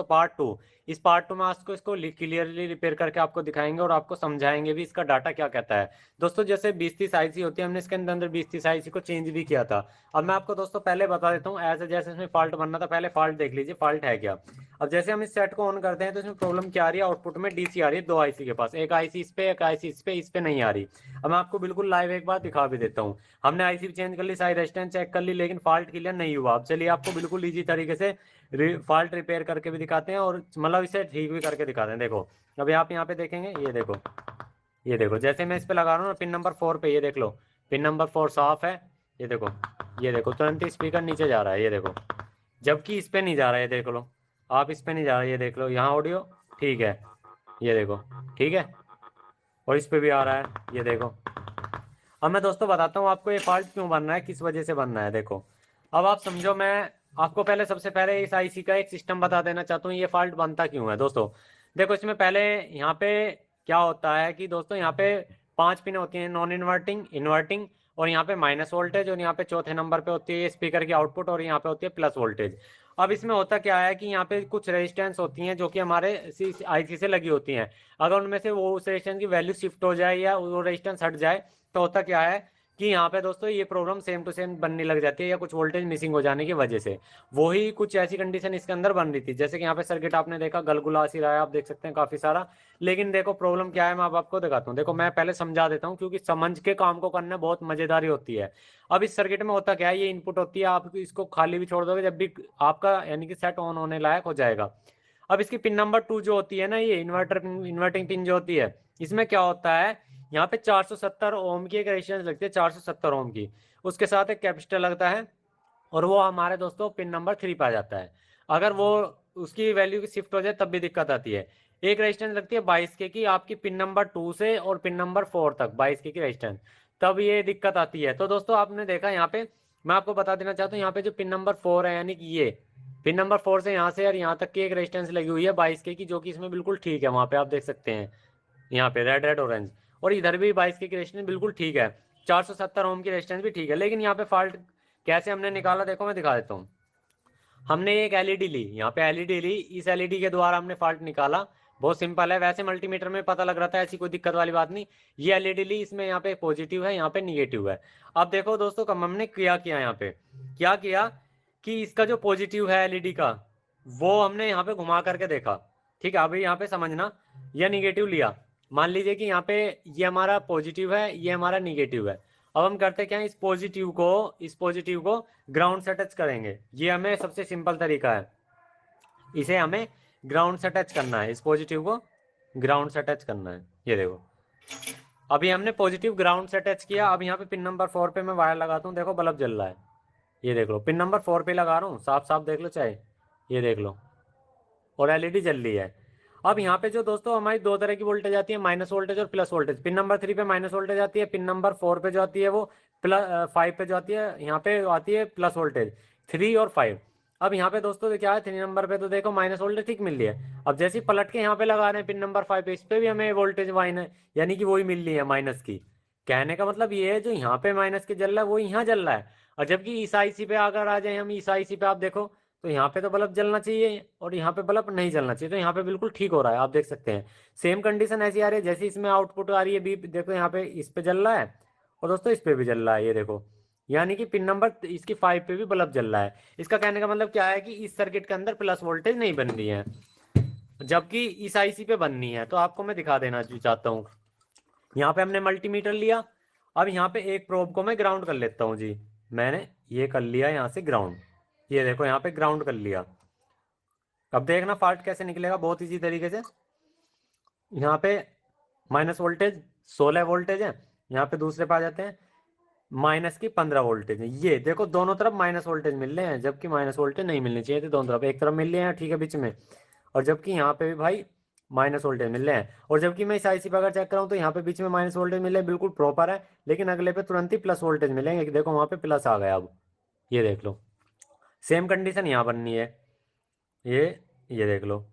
दोस्तों पार्ट 2। इस पार्ट 2 में आपको इसको क्लियरली रिपेयर करके आपको दिखाएंगे और आपको समझाएंगे भी इसका डाटा क्या कहता है। दोस्तों जैसे 20-30 आईसी होती है, हमने इसके अंदर 20-30 आईसी को चेंज भी किया था। अब मैं आपको दोस्तों पहले बता देता हूँ ऐसे जैसे इसमें फॉल्ट बनना था, पहले फॉल्ट देख लीजिए फॉल्ट है क्या। अब जैसे हम इस सेट को ऑन करते हैं तो इसमें प्रॉब्लम क्या आ रही है, आउटपुट में डीसी आ रही है 2 आईसी के पास, एक आईसी इस पे, एक आईसी इस पे नहीं आ रही। अब मैं आपको बिल्कुल लाइव एक बार दिखा भी देता हूँ। हमने आईसी चेंज कर ली, सारी रेजिस्टेंस चेक कर ली, लेकिन फॉल्ट क्लियर नहीं हुआ। अब चलिए आपको बिल्कुल ईजी तरीके से फॉल्ट रिपेयर करके भी दिखाते हैं और मतलब इसे ठीक भी करके दिखाते हैं। देखो अभी आप यहाँ पे देखेंगे, ये देखो जैसे मैं इस पे लगा रहा हूँ ना पिन नंबर 4 पे, ये देख लो पिन नंबर 4 साफ है। ये देखो, ये देखो तुरंत ही स्पीकर नीचे जा रहा है, ये देखो, जबकि इस पे नहीं जा रहा है। ये देख लो, आप इस पे नहीं जा रहा है, ये देख लो यहाँ ऑडियो ठीक है, ये देखो ठीक है, और इस पे भी आ रहा है, ये देखो। अब मैं दोस्तों बताता हूँ आपको ये फॉल्ट क्यों बन रहा है, किस वजह से बन रहा है। देखो अब आप समझो, मैं आपको पहले सबसे पहले इस आईसी का एक सिस्टम बता देना चाहता हूँ, ये फॉल्ट बनता क्यों है। दोस्तों देखो इसमें पहले यहाँ पे क्या होता है कि दोस्तों यहाँ पे 5 पिन होती हैं, नॉन इन्वर्टिंग, इन्वर्टिंग, और यहाँ पे माइनस वोल्टेज, और यहाँ पे चौथे नंबर पे होती है स्पीकर की आउटपुट, और यहाँ पे होती है प्लस वोल्टेज। अब इसमें होता क्या है कि यहाँ पे कुछ रेजिस्टेंस होती हैं जो कि हमारे आईसी से लगी होती हैं। अगर उनमें से वो उस रेजिस्टेंस की वैल्यू शिफ्ट हो जाए या वो रेजिस्टेंस हट जाए तो होता क्या है कि यहाँ पे दोस्तों ये प्रॉब्लम सेम टू सेम बनने लग जाती है, या कुछ वोल्टेज मिसिंग हो जाने की वजह से। वही कुछ ऐसी कंडीशन इसके अंदर बन रही थी, जैसे कि यहाँ पे सर्किट आपने देखा गलगुला सी रहा है, आप देख सकते हैं काफी सारा। लेकिन देखो प्रॉब्लम क्या है, मैं अब आपको दिखाता हूँ। देखो मैं पहले समझा देता हूँ क्योंकि समझ के काम को करना बहुत मजेदारी होती है। अब इस सर्किट में होता क्या है, ये इनपुट होती है, आप इसको खाली भी छोड़ दोगे जब भी आपका यानी कि सेट ऑन होने लायक हो जाएगा। अब इसकी पिन नंबर 2 जो होती है ना, ये इन्वर्टिंग पिन जो होती है, इसमें क्या होता है, यहाँ पे 470 ओम की एक रेजिस्टेंस लगती है, 470 ओम की, उसके साथ एक कैपेसिटर लगता है, और वो हमारे दोस्तों पिन नंबर 3 पे आ जाता है। अगर वो उसकी वैल्यू की शिफ्ट हो जाए तब भी दिक्कत आती है। एक रेजिस्टेंस लगती है 22 के की आपकी पिन नंबर 2 से और पिन नंबर 4 तक, 22 के की रेजिस्टेंस, तब ये दिक्कत आती है। तो दोस्तों आपने देखा यहाँ पे, मैं आपको बता देना चाहता हूँ, यहाँ पे जो पिन नंबर 4 है यानी कि ये पिन नंबर 4 से यहाँ से और यहाँ तक की एक रेजिस्टेंस लगी हुई है 22 के की, जो कि इसमें बिल्कुल ठीक है, वहाँ पे आप देख सकते हैं, यहाँ पे रेड रेड ऑरेंज, और इधर भी 22 की रेजिस्टेंस बिल्कुल ठीक है, 470 ओम की रेजिस्टेंस भी ठीक है। लेकिन यहाँ पे फॉल्ट कैसे हमने निकाला, देखो मैं दिखा देता हूँ। हमने एक एलईडी ली, यहाँ पे एलईडी ली, इस एलईडी के द्वारा हमने फॉल्ट निकाला। बहुत सिंपल है, वैसे मल्टीमीटर में पता लग रहा था, ऐसी कोई दिक्कत वाली बात नहीं। ये एलईडी ली, इसमें यहाँ पे पॉजिटिव है, यहाँ पे निगेटिव है। अब देखो दोस्तों कम हमने क्या किया, यहाँ पे क्या किया कि इसका जो पॉजिटिव है एलईडी का, वो हमने यहाँ पे घुमा करके देखा। ठीक है, अभी यहाँ पे समझना, यह निगेटिव लिया, मान लीजिए कि यहाँ पे ये हमारा पॉजिटिव है, ये हमारा निगेटिव है। अब हम करते क्या है, इस पॉजिटिव को ग्राउंड से टच करेंगे। ये हमें सबसे सिंपल तरीका है, इसे हमें ग्राउंड से टच करना है, इस पॉजिटिव को ग्राउंड से टच करना है। ये देखो अभी हमने पॉजिटिव ग्राउंड से टच किया। अब यहाँ पे पिन नंबर 4 पे मैं वायर लगाता हूँ, देखो बल्ब जल रहा है, ये देख लो, पिन नंबर 4 पे लगा रहा हूँ, साफ साफ देख लो चाहे, ये देख लो, और एलईडी जल रही है। अब यहाँ पे जो दोस्तों हमारी दो तरह की वोल्टेज आती है, माइनस वोल्टेज और प्लस वोल्टेज। पिन नंबर 3 पे माइनस वोल्टेज आती है, पिन नंबर 4 पे जो आती है वो प्लस 5 पे जो आती है, यहाँ पे आती है प्लस वोल्टेज, 3 और 5। अब यहाँ पे दोस्तों क्या है, 3 नंबर पे तो देखो माइनस वोल्टेज ठीक मिल रही है। अब जैसे ही पलट के यहाँ पे लगा रहे हैं पिन नंबर 5 पे, इस पे भी हमें वोल्टेज माइनस यानी कि वही मिल रही है माइनस की। कहने का मतलब ये है जो यहाँ पे माइनस के जल रहा है वो यहाँ जल रहा है। और जबकि इस आईसी पे अगर आ जाए हम, इस आईसी पे आप देखो तो यहाँ पे तो बल्ब जलना चाहिए और यहाँ पे बल्ब नहीं जलना चाहिए, तो यहाँ पे बिल्कुल ठीक हो रहा है, आप देख सकते हैं। सेम कंडीशन ऐसी आ रही है जैसे इसमें आउटपुट आ रही है बीप, देखो यहाँ पे इस पे जल रहा है और दोस्तों इस पे भी जल रहा है, ये देखो, यानी कि पिन नंबर इसकी 5 पे भी बल्ब जल रहा है। इसका कहने का मतलब क्या है कि इस सर्किट के अंदर प्लस वोल्टेज नहीं बन रही है, जबकि इस आईसी पे बननी है। तो आपको मैं दिखा देना चाहता हूँ, यहाँ पे हमने मल्टीमीटर लिया। अब यहाँ पे एक प्रोब को मैं ग्राउंड कर लेता हूँ जी, मैंने ये कर लिया यहाँ से ग्राउंड, ये देखो यहाँ पे ग्राउंड कर लिया। अब देखना फॉल्ट कैसे निकलेगा, बहुत इजी तरीके से। यहाँ पे माइनस वोल्टेज 16 वोल्टेज है, यहाँ पे दूसरे पे आ जाते हैं माइनस की 15 वोल्टेज है। ये देखो दोनों तरफ माइनस वोल्टेज मिल रहे हैं, जबकि माइनस वोल्टेज नहीं मिलनी चाहिए थे दोनों तरफ, एक तरफ मिल रहे हैं ठीक है बीच में, और जबकि यहाँ पे भी भाई माइनस वोल्टेज मिल रहे हैं। और जबकि मैं इस आईसी पे अगर चेक कराऊँ तो यहाँ पे बीच में माइनस वोल्टेज मिल रहे हैं, बिल्कुल प्रॉपर है, लेकिन अगले पे तुरंत ही प्लस वोल्टेज मिलेंगे, देखो वहाँ पे प्लस आ गया। अब ये देख लो, सेम कंडीशन यहाँ बननी है, ये ये देख लो,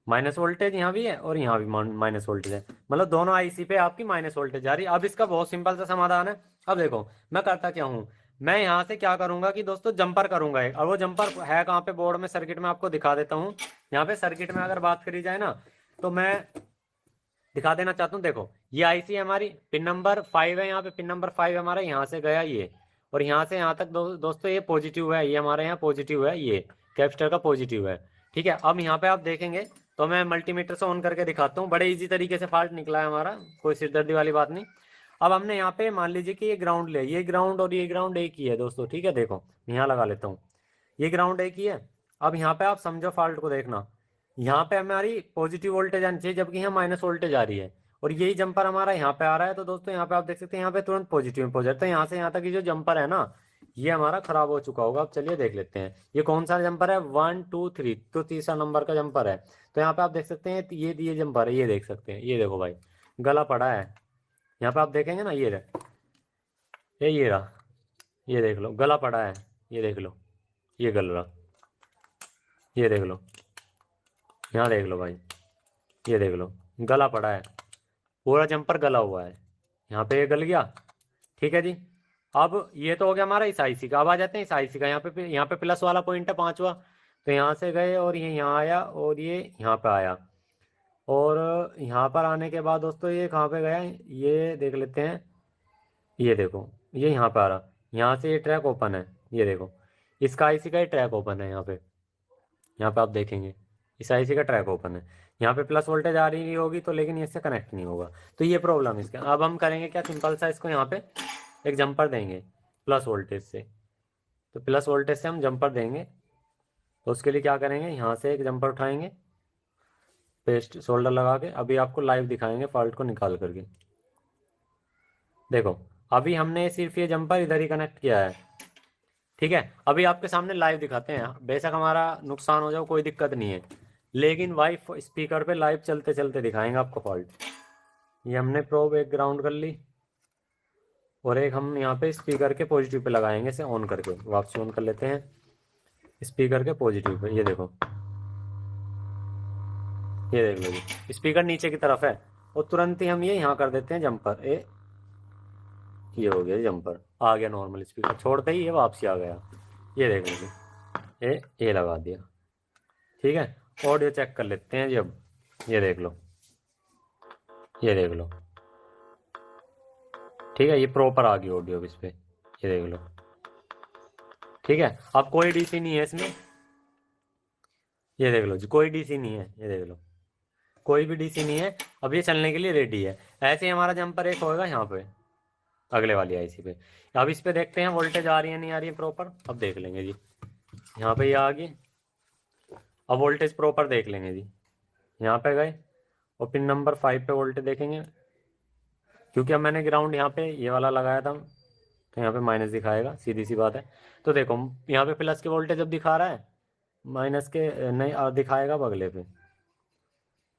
माइनस वोल्टेज यहाँ भी है और यहाँ भी माइनस वोल्टेज है, मतलब दोनों आईसी पे आपकी माइनस वोल्टेज आ रही है। अब इसका बहुत सिंपल सा समाधान है। अब देखो मैं करता क्या हूँ, मैं यहाँ से क्या करूंगा कि दोस्तों जंपर करूंगा एक, और वो जंपर है कहाँ पे बोर्ड में, सर्किट में आपको दिखा देता हूँ। यहाँ पे सर्किट में अगर बात करी जाए ना, तो मैं दिखा देना चाहता हूँ। देखो ये आईसी हमारी पिन नंबर 5 है, यहाँ पे पिन नंबर 5 हमारा यहाँ से गया ये, और यहाँ से यहाँ तक दोस्तों ये पॉजिटिव है, ये हमारे यहाँ पॉजिटिव है, ये कैपेसिटर का पॉजिटिव है। ठीक है, अब यहाँ पे आप देखेंगे तो मैं मल्टीमीटर से ऑन करके दिखाता हूँ। बड़े इजी तरीके से फॉल्ट निकला है हमारा, कोई सिरदर्दी वाली बात नहीं। अब हमने यहाँ पे मान लीजिए कि ये ग्राउंड ले, ये ग्राउंड और ये ग्राउंड एक ही है दोस्तों। ठीक है, देखो यहाँ लगा लेता हूँ, ये ग्राउंड एक ही है। अब यहाँ पे आप समझो फॉल्ट को, देखना यहाँ पे हमारी पॉजिटिव वोल्टेज आनी चाहिए, जबकि यहाँ माइनस वोल्टेज आ रही है, और यही जंपर हमारा यहाँ पे आ रहा है। तो दोस्तों यहाँ पे आप देख सकते हैं यहाँ पे तुरंत पॉजिटिव में पहुंच जाता है। यहाँ से यहाँ तक ये जो जंपर है ना, ये हमारा खराब हो चुका होगा। अब चलिए देख लेते हैं ये कौन सा जंपर है, 1 2 3, तो तीसरा नंबर का जंपर है। तो यहाँ पे आप देख सकते हैं ये जंपर है, ये देख सकते हैं, ये देखो भाई गला पड़ा है। यहाँ पे आप देखेंगे ना, ये रहा, ये देख लो गला पड़ा है, ये देख लो, ये गल रहा, ये देख लो, यहाँ देख लो भाई, ये देख लो गला पड़ा है, पूरा जंपर गला हुआ है। यहाँ पे ये गल गया। ठीक है जी, अब ये तो हो गया हमारा इस आईसी का। अब आ जाते हैं इस आईसी का। यहाँ पे प्लस वाला पॉइंट है 5वां, तो यहाँ से गए और ये यहाँ आया और ये यहाँ पे आया, और यहाँ पर आने के बाद दोस्तों ये कहाँ पे गया, ये देख लेते हैं। ये देखो ये यहाँ पे आ रहा, यहाँ से ये ट्रैक ओपन है, ये देखो इसका आईसी का ये ट्रैक ओपन है। यहाँ पे आप देखेंगे इस आईसी का ट्रैक ओपन है। यहाँ पे प्लस वोल्टेज आ रही होगी तो, लेकिन इससे कनेक्ट नहीं होगा, तो ये प्रॉब्लम इसका। अब हम करेंगे क्या, सिंपल सा इसको यहाँ पे एक जंपर देंगे प्लस वोल्टेज से। तो प्लस वोल्टेज से हम जंपर देंगे, तो उसके लिए क्या करेंगे, यहाँ से एक जंपर उठाएंगे, पेस्ट शोल्डर लगा के। अभी आपको लाइव दिखाएंगे फॉल्ट को निकाल करके। देखो अभी हमने सिर्फ ये जंपर इधर ही कनेक्ट किया है। ठीक है, अभी आपके सामने लाइव दिखाते हैं। बेशक हमारा नुकसान हो जाए कोई दिक्कत नहीं है, लेकिन वाई स्पीकर पे लाइव चलते चलते दिखाएंगे आपको फॉल्ट। ये हमने प्रोब एक ग्राउंड कर ली, और एक हम यहाँ पे स्पीकर के पॉजिटिव पे लगाएंगे, इसे ऑन करके वापस ऑन कर लेते हैं स्पीकर के पॉजिटिव पे। ये देखो, ये देख लो जी स्पीकर नीचे की तरफ है, और तुरंत ही हम ये यहाँ कर देते हैं जंपर। ये हो गया जंपर, आ गया नॉर्मल स्पीकर, छोड़ते ही ये वापसी आ गया। ये देख लीजिए, ये लगा दिया। ठीक है, ऑडियो चेक कर लेते हैं जी अब। ये देख लो, ये देख लो, ठीक है, ये प्रॉपर आ गई ऑडियो इस पे, ये देख लो। ठीक है, अब कोई डीसी नहीं है इसमें, ये देख लो जी कोई डीसी नहीं है, ये देख लो कोई भी डीसी नहीं है। अब ये चलने के लिए रेडी है। ऐसे ही हमारा जंपर एक होएगा यहाँ पे अगले वाली आईसी पे। अब इस पे देखते हैं वोल्टेज आ रही है नहीं आ रही है प्रॉपर, अब देख लेंगे जी। यहाँ पे ये आ गई, अब वोल्टेज प्रॉपर देख लेंगे जी। यहाँ पे गए और पिन नंबर 5 पे वोल्टेज देखेंगे, क्योंकि अब मैंने ग्राउंड यहाँ पे ये वाला लगाया था, तो यहाँ पे माइनस दिखाएगा, सीधी सी बात है। तो देखो यहाँ पे प्लस के वोल्टेज अब दिखा रहा है, माइनस के नहीं दिखाएगा अगले पे।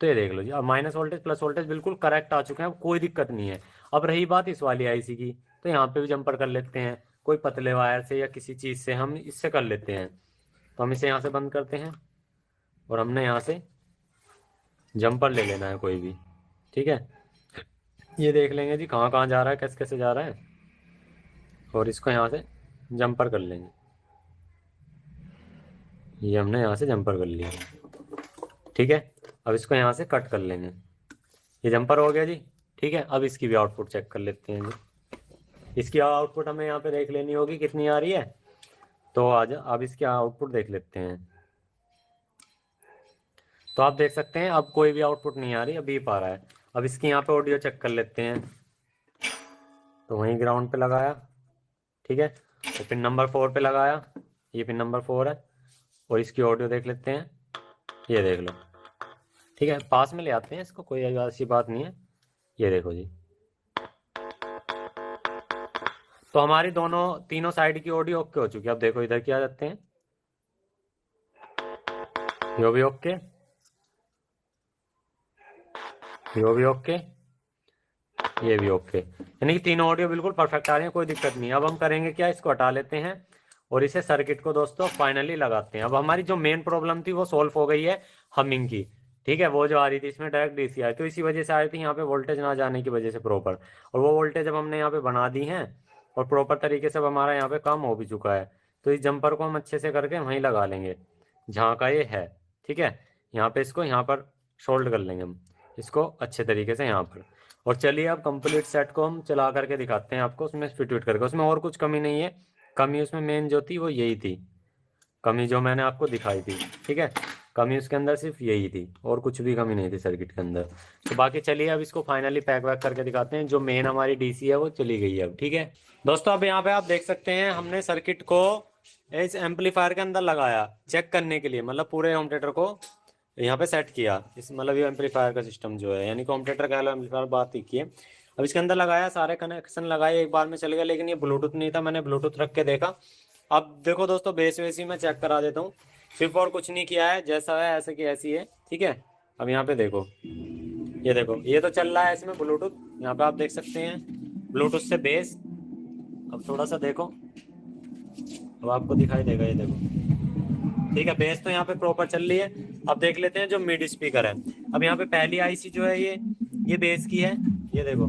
तो ये देख लो जी, अब माइनस वोल्टेज प्लस वोल्टेज बिल्कुल करेक्ट आ चुके हैं, अब कोई दिक्कत नहीं है। अब रही बात इस वाली आईसी की, तो यहाँ पे भी जंपर कर लेते हैं, कोई पतले वायर से या किसी चीज़ से हम इससे कर लेते हैं। तो हम इसे यहाँ से बंद करते हैं, और हमने यहाँ से जंपर ले लेना है कोई भी। ठीक है, ये देख लेंगे जी कहाँ कहाँ जा रहा है, कैसे कैसे जा रहा है, और इसको यहाँ से जंपर कर लेंगे। ये हमने यहाँ से जंपर कर लिया। ठीक है, अब इसको यहाँ से कट कर लेंगे, ये जंपर हो गया जी। ठीक है, अब इसकी भी आउटपुट चेक कर लेते हैं जी। इसकी आउटपुट हमें यहाँ पे देख लेनी होगी कितनी आ रही है। तो आज अब इसकी आउटपुट देख लेते हैं। तो आप देख सकते हैं अब कोई भी आउटपुट नहीं आ रही, अभी पा रहा है। अब इसकी यहाँ पे ऑडियो चेक कर लेते हैं, तो वहीं ग्राउंड पे लगाया। ठीक है, तो पिन नंबर 4 पे लगाया, ये पिन नंबर 4 है, और इसकी ऑडियो देख लेते हैं, ये देख लो। ठीक है, पास में ले आते हैं इसको, कोई ऐसी बात नहीं है। ये देखो जी, तो हमारी तीनों साइड की ऑडियो ओके हो चुकी है। अब देखो इधर क्या जाते हैं, यो भी ओके, यो भी ओके, ये भी ओके, यानी कि तीनों ऑडियो बिल्कुल परफेक्ट आ रही है, कोई दिक्कत नहीं। अब हम करेंगे क्या, इसको हटा लेते हैं और इसे सर्किट को दोस्तों फाइनली लगाते हैं। अब हमारी जो मेन प्रॉब्लम थी वो सॉल्व हो गई है हमिंग की। ठीक है, वो जो आ रही थी इसमें डायरेक्ट डीसी आई, तो इसी वजह से आई थी यहाँ पे वोल्टेज ना जाने की वजह से प्रॉपर, और वो वोल्टेज अब हमने यहाँ पे बना दी है, और प्रॉपर तरीके से अब हमारा यहाँ पे काम हो भी चुका है। तो इस जंपर को हम अच्छे से करके वहीं लगा लेंगे जहाँ का ये है। ठीक है, यहाँ पे इसको यहाँ पर सोल्ड कर लेंगे हम इसको अच्छे तरीके से यहाँ पर। और चलिए अब कंप्लीट सेट को हम चला करके दिखाते हैं आपको, उसमें फिट विट करके। उसमें और कुछ कमी नहीं है, कमी उसमें मेन जो थी वो यही थी, कमी जो मैंने आपको दिखाई थी, ठीक है। कमी उसके अंदर सिर्फ यही थी, और कुछ भी कमी नहीं थी सर्किट के अंदर। तो बाकी चलिए अब इसको फाइनली पैक वैक करके दिखाते हैं। जो मेन हमारी डीसी है वो चली गई है अब, ठीक है दोस्तों। अब यहाँ पे आप देख सकते हैं हमने सर्किट को इस एम्पलीफायर के अंदर लगाया चेक करने के लिए, मतलब पूरे होम थिएटर को यहाँ पे सेट किया इस, मतलब ये एम्पलीफायर का सिस्टम जो है, यानी होम थिएटर कह लो, एम्पलीफायर बात ही की है। अब इसके अंदर लगाया, सारे कनेक्शन लगाए, एक बार में चल गया, लेकिन ये ब्लूटूथ नहीं था, मैंने ब्लूटूथ रख के देखा। अब देखो दोस्तों, बेस वेस ही मैं चेक करा देता हूँ, सिर्फ और कुछ नहीं किया है, जैसा है ऐसे की ऐसी है, ठीक है। अब यहाँ पे देखो, ये देखो, ये तो चल रहा है इसमें ब्लूटूथ, यहाँ पे आप देख सकते हैं ब्लूटूथ से बेस। अब थोड़ा सा देखो, अब आपको दिखाई देगा, ये देखो, ठीक है, बेस तो यहाँ पे प्रॉपर चल रही है। अब देख लेते हैं जो मिड स्पीकर है। अब यहाँ पे पहली आईसी जो है ये बेस की है, ये देखो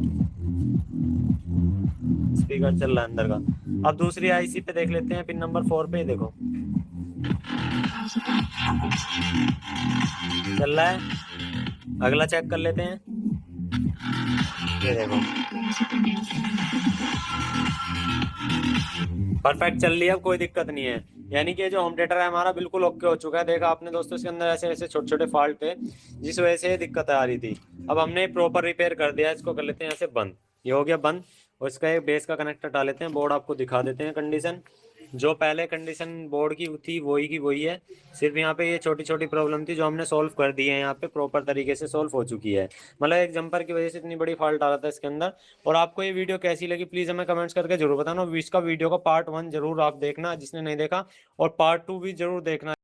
स्पीकर चल रहा है अंदर का। अब दूसरी आईसी पे देख लेते हैं, पिन नंबर 4 पे, देखो चल रहा है। अगला चेक कर लेते हैं, ये देखो परफेक्ट चल रही है, अब कोई दिक्कत नहीं है। यानी कि जो होम थिएटर है हमारा बिल्कुल ओके हो चुका है। देखा आपने दोस्तों, इसके अंदर ऐसे ऐसे छोटे छोटे फॉल्ट थे जिस वजह से दिक्कत आ रही थी। अब हमने प्रॉपर रिपेयर कर दिया, इसको कर लेते हैं ऐसे बंद, ये हो गया बंद। और इसका एक बेस का कनेक्टर डाल लेते हैं, बोर्ड आपको दिखा देते हैं कंडीशन। जो पहले कंडीशन बोर्ड की थी वही की वही है, सिर्फ यहाँ पे ये छोटी छोटी प्रॉब्लम थी जो हमने सॉल्व कर दी है, यहाँ पे प्रॉपर तरीके से सॉल्व हो चुकी है। मतलब एक जंपर की वजह से इतनी बड़ी फॉल्ट आ रहा था इसके अंदर। और आपको ये वीडियो कैसी लगी प्लीज हमें कमेंट्स करके जरूर बताना। इसका वीडियो का पार्ट 1 जरूर आप देखना जिसने नहीं देखा, और पार्ट 2 भी जरूर देखना।